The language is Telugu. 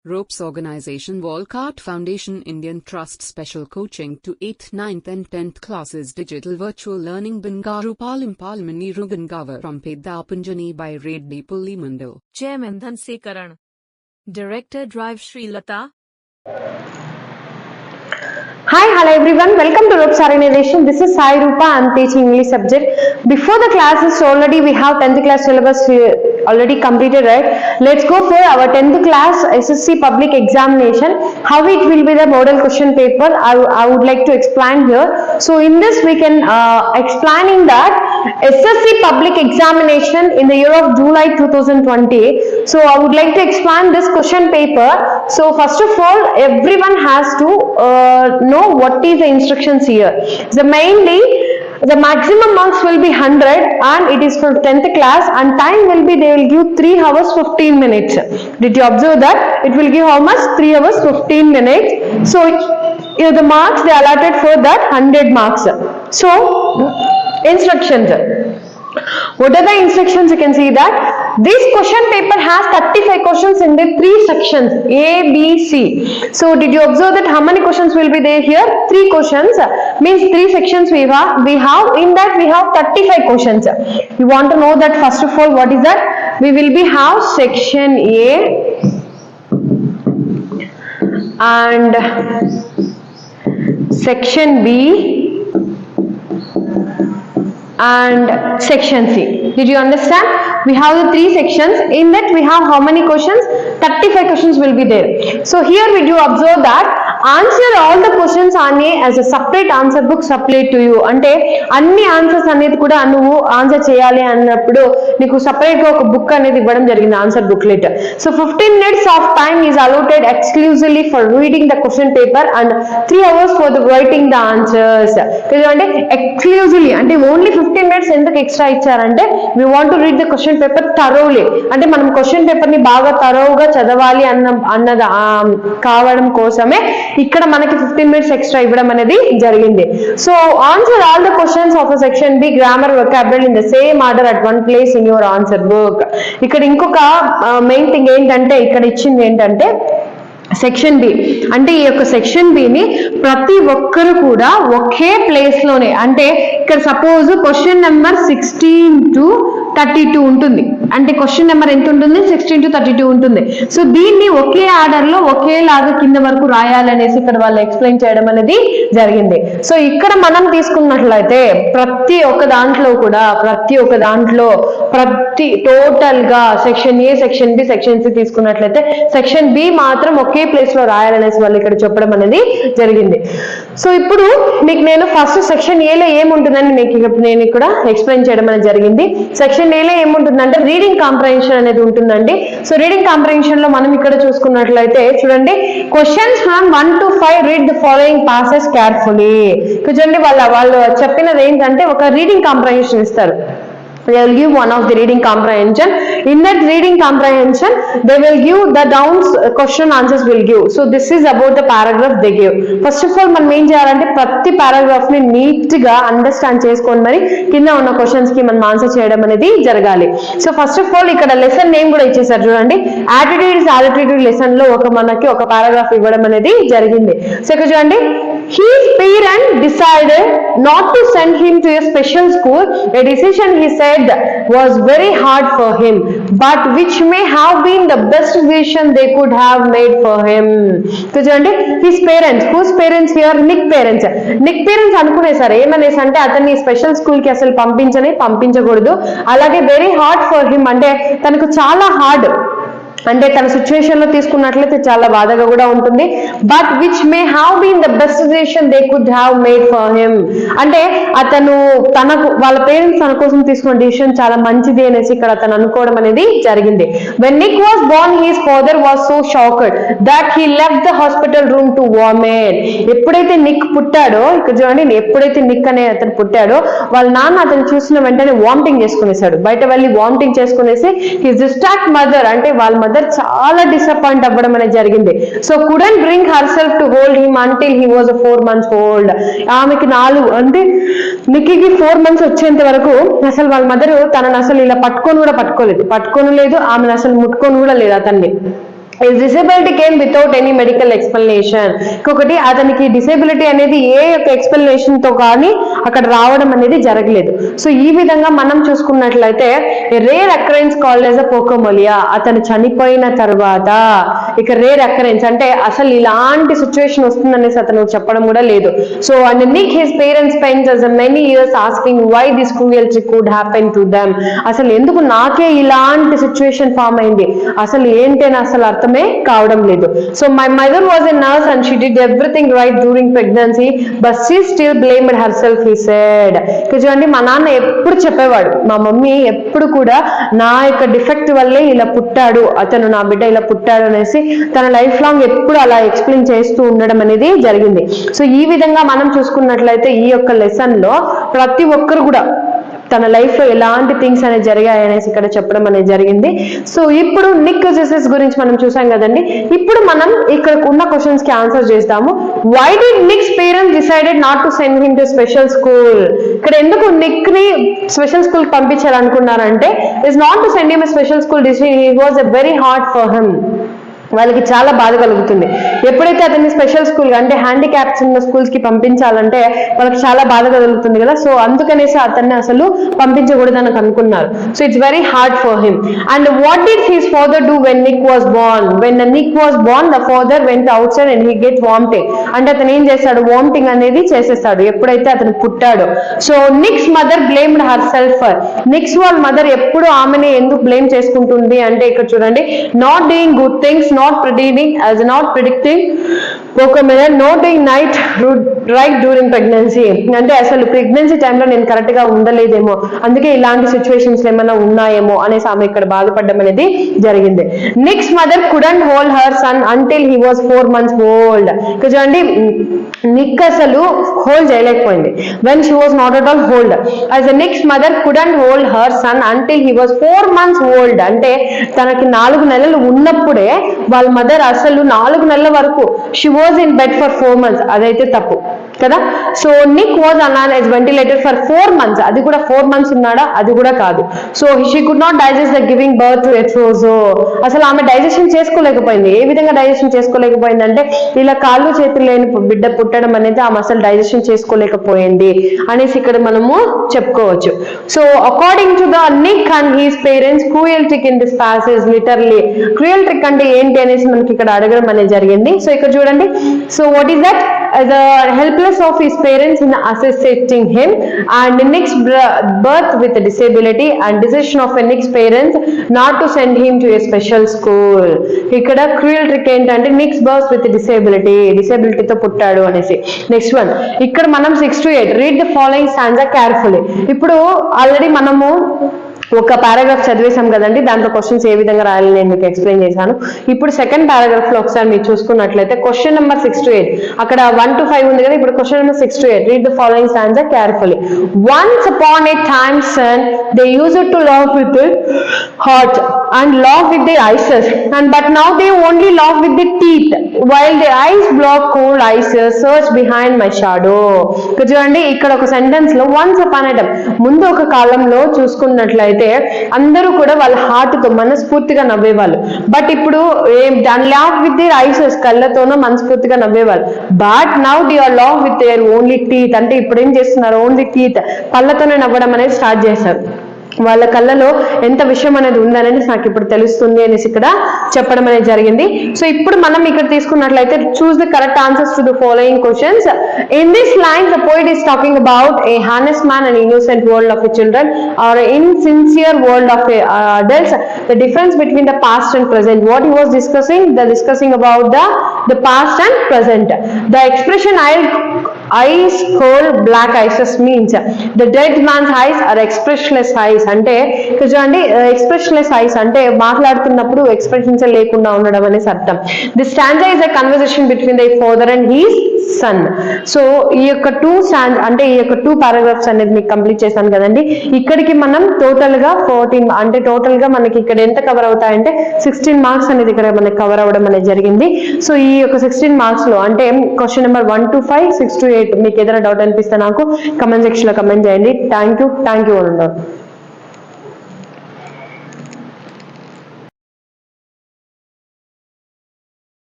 Ropes Organization Walcott Foundation Indian Trust Special Coaching to 8th, 9th and 10th Classes Digital Virtual Learning Bangaru Palimani Rugangavar from Pedapunjani by Reddy Pulli Mandal. Chairman Dhan Sekaran. Director Drive Sri Lata. Hi, hello everyone. Welcome to Ropes Organization. This is Sai Rupa. I'm teaching English subject. Before the classes, already we have 10th class syllabus already completed, right? Let's go for our 10th class SSC public examination. How it will be the model question paper, I would like to explain here. So in this we can explaining that SSC public examination in the year of July 2020. So I would like to explain this question paper. So first of all, everyone has to know what is the instructions here. So mainly the maximum marks will be 100 and it is for 10th class, and time will be, they will give 3 hours 15 minutes. Did you observe that? It will give how much? 3 hours 15 minutes. So the marks they allotted for that 100 marks. So instructions. What are the instructions? You can see that this question paper has 35 questions in the 3 sections A, B, C. So did you observe that how many questions will be there here? 3 questions, means 3 sections we have. In that we have 35 questions. You want to know that first of all what is that? We will be have section A and section B and section C. Did you understand? We have the 3 sections. In that we have how many questions? 35 questions will be there. So here we do observe that answer all the questions as a separate answer book separate to you. Ante anni answers anedi kuda nuvu answer cheyali annappudu neeku separate ga oka book anedi ivvadam jarigindi, answer booklet. So 15 minutes of time is allotted exclusively for reading the question paper and 3 hours for the writing the answers. Ante exclusively ante only 15 minutes enduku extra ichcharante we want to read the question paper thoroughly. Ante manam question paper ni baga thorough ga చదవాలి అన్నది కావడం కోసమే ఇక్కడ మనకి 15 minutes ఎక్స్ట్రా ఇవ్వడం అనేది జరిగింది. So answer all the questions of section B grammar vocabulary in the same order at one place in your answer book. ఇక్కడ ఇంకొక మెయిన్ థింగ్ ఏంటంటే ఇక్కడ ఇచ్చింది ఏంటంటే సెక్షన్ బి, అంటే ఈ యొక్క సెక్షన్ బిని ప్రతి ఒక్కరు కూడా ఒకే ప్లేస్ లోనే, అంటే ఇక్కడ సపోజ్ క్వశ్చన్ నెంబర్ 16 to 32 ఉంటుంది, అంటే క్వశ్చన్ నెంబర్ ఎంత ఉంటుంది? 16 to 32 ఉంటుంది. సో దీన్ని ఒకే ఆర్డర్ లో ఒకేలాగా కింద వరకు రాయాలనేసి ఇక్కడ వాళ్ళు ఎక్స్ప్లెయిన్ చేయడం అనేది జరిగింది. సో ఇక్కడ మనం తీసుకున్నట్లయితే ప్రతి ఒక్క దాంట్లో టోటల్ గా section A, section B, section C తీసుకున్నట్లయితే సెక్షన్ బి మాత్రం ఒకే ప్లేస్ లో రాయాలనేసి వాళ్ళు ఇక్కడ చెప్పడం అనేది జరిగింది. సో ఇప్పుడు మీకు నేను ఫస్ట్ సెక్షన్ ఏలో ఏముంటుందని నేను ఇక్కడ ఎక్స్ప్లెయిన్ చేయడం అనేది జరిగింది. సెక్షన్ ఏలో ఏముంటుందంటే రీడింగ్ కాంప్రహెన్షన్ అనేది ఉంటుందండి. సో రీడింగ్ కాంప్రహెన్షన్ లో మనం ఇక్కడ చూసుకున్నట్లయితే చూడండి, questions from 1 to 5 read the following passes carefully. చూడండి వాళ్ళు చెప్పినది ఏంటంటే ఒక రీడింగ్ కాంప్రహెన్షన్ ఇస్తారు. They will give one of the reading comprehension. In that reading comprehension they will give the downs question answers will give. So this is about the paragraph they give. First of all మనం ఏం చేయాలంటే ప్రతి పారాగ్రాఫ్ ని నీట్ గా అండర్స్టాండ్ చేసుకొని మరి కింద ఉన్న క్వశ్చన్స్ కి మనం ఆన్సర్ చేయడం అనేది జరగాలి. సో ఫస్ట్ ఆఫ్ ఆల్ ఇక్కడ లెసన్ నేమ్ కూడా ఇచ్చేసారు చూడండి, యాటిట్యూడ్ ఇస్ ఆల్టిట్యూడ్ లెసన్ లో మనకి ఒక పారాగ్రాఫ్ ఇవ్వడం అనేది జరిగింది. సో ఇక్కడ చూడండి, his parents decided not to send him to a special school, a decision he said was very hard for him, but which may have been the best decision they could have made for him. So చూడండి, his parents, whose parents here? Nick parents అనుకునేసారు ఏమనేసి అంటే అతన్ని స్పెషల్ స్కూల్ కి అసలు పంపించకూడదు, అలాగే వెరీ హార్డ్ ఫర్ హిమ్ అంటే తనకు చాలా హార్డ్, అంటే తన సిచ్యువేషన్ లో తీసుకున్నట్లయితే చాలా బాధగా కూడా ఉంటుంది. But which may have been the best decision they could have made for him, అంటే వాళ్ళ పేరెంట్స్ తన కోసం తీసుకున్న డిసిషన్ చాలా మంచిది అనేసి ఇక్కడ అతను అనుకోవడం అనేది జరిగింది. When Nick was Born his father was so shocked that he left the hospital room to vomit. ఎప్పుడైతే నిక్ పుట్టాడో, ఇక్కడ చూడండి, ఎప్పుడైతే నిక్ అనే అతను పుట్టాడో వాళ్ళ నాన్న అతను చూసిన వెంటనే వామిటింగ్ చేసుకునేసాడు, బయట వెళ్ళి వామిటింగ్ చేసుకునేసి హిస్ డిస్ట్రాక్ట్ మదర్, అంటే వాళ్ళ మదర్ చాలా డిసప్పాయింట్ అవ్వడం అనేది జరిగింది. So couldn't bring her self to hold him until he was 4 months old. ఆమెకి 4 అంటే నిక్కీకి 4 months వచ్చేంత వరకు అసలు వాళ్ళ మదర్ తనని అసలు ఇలా పట్టుకోను లేదు, ఆమెను అసలు ముట్టుకొని కూడా లేదు అతన్ని. His disability came without any medical explanation. ఇంకొకటి అతనికి డిసేబిలిటీ అనేది ఏ యొక్క ఎక్స్ప్లెనేషన్ తో కానీ అక్కడ రావడం అనేది జరగలేదు. సో ఈ విధంగా మనం చూసుకున్నట్లయితే rare occurrence called as a phocomelia. అతను చనిపోయిన తర్వాత ఇక రేర్ అకరెన్స్ అంటే అసలు ఇలాంటి సిచ్యువేషన్ వస్తుందనేసి అతను చెప్పడం కూడా లేదు. So and Nick his parents spend many years asking why this cruelty could happen to them. అసలు ఎందుకు నాకే ఇలాంటి సిచ్యువేషన్ ఫామ్ అయింది, అసలు ఏంటని అసలు అర్థమే కావడం లేదు. So my mother was a nurse and she did everything right during pregnancy but she still blamed her self he said. చూడండి మా నాన్న ఎప్పుడు చెప్పేవాడు, మా మమ్మీ ఎప్పుడు కూడా నా యొక్క డిఫెక్ట్ వల్లే ఇలా పుట్టాడు, అతను నా బిడ్డ ఇలా పుట్టాడు అనేసి తన లైఫ్ లాంగ్ ఎప్పుడు అలా ఎక్స్ప్లెయిన్ చేస్తూ ఉండడం అనేది జరిగింది. సో ఈ విధంగా మనం చూసుకున్నట్లయితే ఈ యొక్క లెసన్ లో ప్రతి ఒక్కరు కూడా తన లైఫ్ లో ఎలాంటి థింగ్స్ అనేది జరిగాయి అనేసి ఇక్కడ చెప్పడం అనేది జరిగింది. సో ఇప్పుడు నిక్ జెసెస్ గురించి మనం చూసాం కదండి. ఇప్పుడు మనం ఇక్కడ ఉన్న క్వశ్చన్స్ కి ఆన్సర్ చేస్తాము. Why did Nick's parents decided not to send him to special school? ఇక్కడ ఎందుకు నిక్ ని స్పెషల్ స్కూల్ పంపించాలనుకున్నారంటే is not to send him special school, it was a very hard for him. వాళ్ళకి చాలా బాధ కలుగుతుంది ఎప్పుడైతే అతన్ని స్పెషల్ స్కూల్ అంటే హ్యాండిక్యాప్స్ ఉన్న స్కూల్స్ కి పంపించాలంటే వాళ్ళకి చాలా బాధ కలుగుతుంది కదా. సో అందుకనేసి అతన్ని అసలు పంపించకూడదని అనుకున్నారు. So it's very hard for him. And what did his father do when Nick was born? When Nick was born the father went outside and he get vomiting. అంటే అతను ఏం చేస్తాడు, వామిటింగ్ అనేది చేసేస్తాడు ఎప్పుడైతే అతను పుట్టాడో. So Nick's mother blamed herself. Nick's వాళ్ళ మదర్ ఎప్పుడు ఆమెని ఎందుకు బ్లేమ్ చేసుకుంటుంది అంటే ఇక్కడ చూడండి, not doing good things, not predicting పోకోమోలియా, not doing right during pregnancy. అంటే అసలు ప్రెగ్నెన్సీ టైంలో నేను కరెక్ట్ గా ఉండలేదేమో, అందుకే ఇలాంటి సిచ్యువేషన్స్ ఏమైనా ఉన్నాయేమో అనేసి ఆమె ఇక్కడ బాధపడడం అనేది జరిగింది. Nick's mother couldn't hold her son until he was 4 months old. చూడండి నిక్ అసలు హోల్డ్ చేయలేకపోయింది. When she was not at all hold as a Nick's mother couldn't hold her son until he was 4 months old. అంటే తనకి 4 నెలలు ఉన్నప్పుడే వాళ్ళ మదర్ అసలు 4 నెలల వరకు she was in bed for 4 months. అదైతే తప్పు కదా. So Nick was an as ventilated for 4 months. అది కూడా 4 months ఉన్నాడా, అది కూడా కాదు. So she could not digest the giving birth to ఎట్రోజో. అసలు ఆమె డైజెషన్ చేసుకోలేకపోయింది. ఏ విధంగా డైజెషన్ చేసుకోలేకపోయింది అంటే ఇలా కాళ్ళు చేతులు లేని బిడ్డ పుట్టడం అనేది ఆమె అసలు డైజెషన్ చేసుకోలేకపోయింది అనేసి ఇక్కడ మనము చెప్పుకోవచ్చు. So according to the Nick and he's parents cruel trick in this passage literally. Cruel trick అంటే ఏంటి అనేసి మనకి ఇక్కడ అడగడం అనేది జరిగింది. సో ఇక్కడ చూడండి, so what is that? The helpless of his parents in assisting him and Nick's birth with a disability and decision of a Nick's parents not to send him to a special school. ఇక్కడ cruel trick ఏంటంటే Nick's birth with a disability తో పుట్టాడు అనేసి. నెక్స్ట్ వన్, ఇక్కడ మనం 6 to 8 read the following stanza carefully. ఇప్పుడు ఆల్రెడీ మనము ఒక పారాగ్రాఫ్ చదివేశాం కదండి, దాంట్లో క్వశ్చన్స్ ఏ విధంగా రాయాలని నేను మీకు ఎక్స్ప్లెయిన్ చేశాను. ఇప్పుడు సెకండ్ పారాగ్రాఫ్ లో ఒకసారి మీరు చూసుకున్నట్లయితే క్వశ్చన్ నెంబర్ 6 to 8 అక్కడ 1 to 5 ఉంది కదా. ఇప్పుడు question number 6 to 8 read the following stanza carefully. Once upon a time, son, they used to laugh with their heart and laugh with their eyes, but now they only laugh with their teeth while their eyes block cold eyes search behind my shadow. చూడండి ఇక్కడ ఒక సెంటెన్స్ లో once upon a time ముందు ఒక కాలంలో చూసుకున్నట్లయితే అందరూ కూడా వాళ్ళ హార్ట్ తో మనస్ఫూర్తిగా నవ్వేవాళ్ళు. బట్ ఇప్పుడు లాఫ్ విత్ దేర్ ఐస్ కళ్ళతోనో మనస్ఫూర్తిగా నవ్వేవాళ్ళు. But now they are laugh with their only teeth. అంటే ఇప్పుడు ఏం చేస్తున్నారు, ఓన్లీ టీత్ పళ్ళతోనే నవ్వడం అనేది స్టార్ట్ చేశారు. వాళ్ళ కళ్ళలో ఎంత విషయం అనేది ఉందనేది నాకు ఇప్పుడు తెలుస్తుంది అనేసి ఇక్కడ చెప్పడం అనేది జరిగింది. సో ఇప్పుడు మనం ఇక్కడ తీసుకున్నట్లయితే choose the correct answers to the following questions. In this line the poet is talking about a honest man and innocent world of children or insincere world of adults. The difference between the past and present. What he was discussing about the past and present. The expression eyes cold black eyes means the dead man's eyes are expressionless eyes. అంటే చూడండి ఎక్స్ప్రెషన్లెస్ ఐస్ అంటే మాట్లాడుతున్నప్పుడు ఎక్స్ప్రెషన్స్ లేకుండా ఉండడం అనేసి అర్థం. The stanza is a conversation between the father and his son. So ఈ యొక్క 2 పారాగ్రాఫ్స్ అనేది మీకు కంప్లీట్ చేశాను కదండి. ఇక్కడికి మనం టోటల్ గా 14 అంటే టోటల్ గా మనకి ఇక్కడ ఎంత కవర్ అవుతాయంటే 16 మార్క్స్ అనేది ఇక్కడ మనకి కవర్ అవ్వడం అనేది జరిగింది. సో ఈ యొక్క 16 మార్క్స్ లో అంటే క్వశ్చన్ నెంబర్ 1 to 5, 6 to 8 మీకు ఏదైనా డౌట్ అనిపిస్తే నాకు కమెంట్ సెక్షన్ లో కమెంట్ చేయండి. Thank you.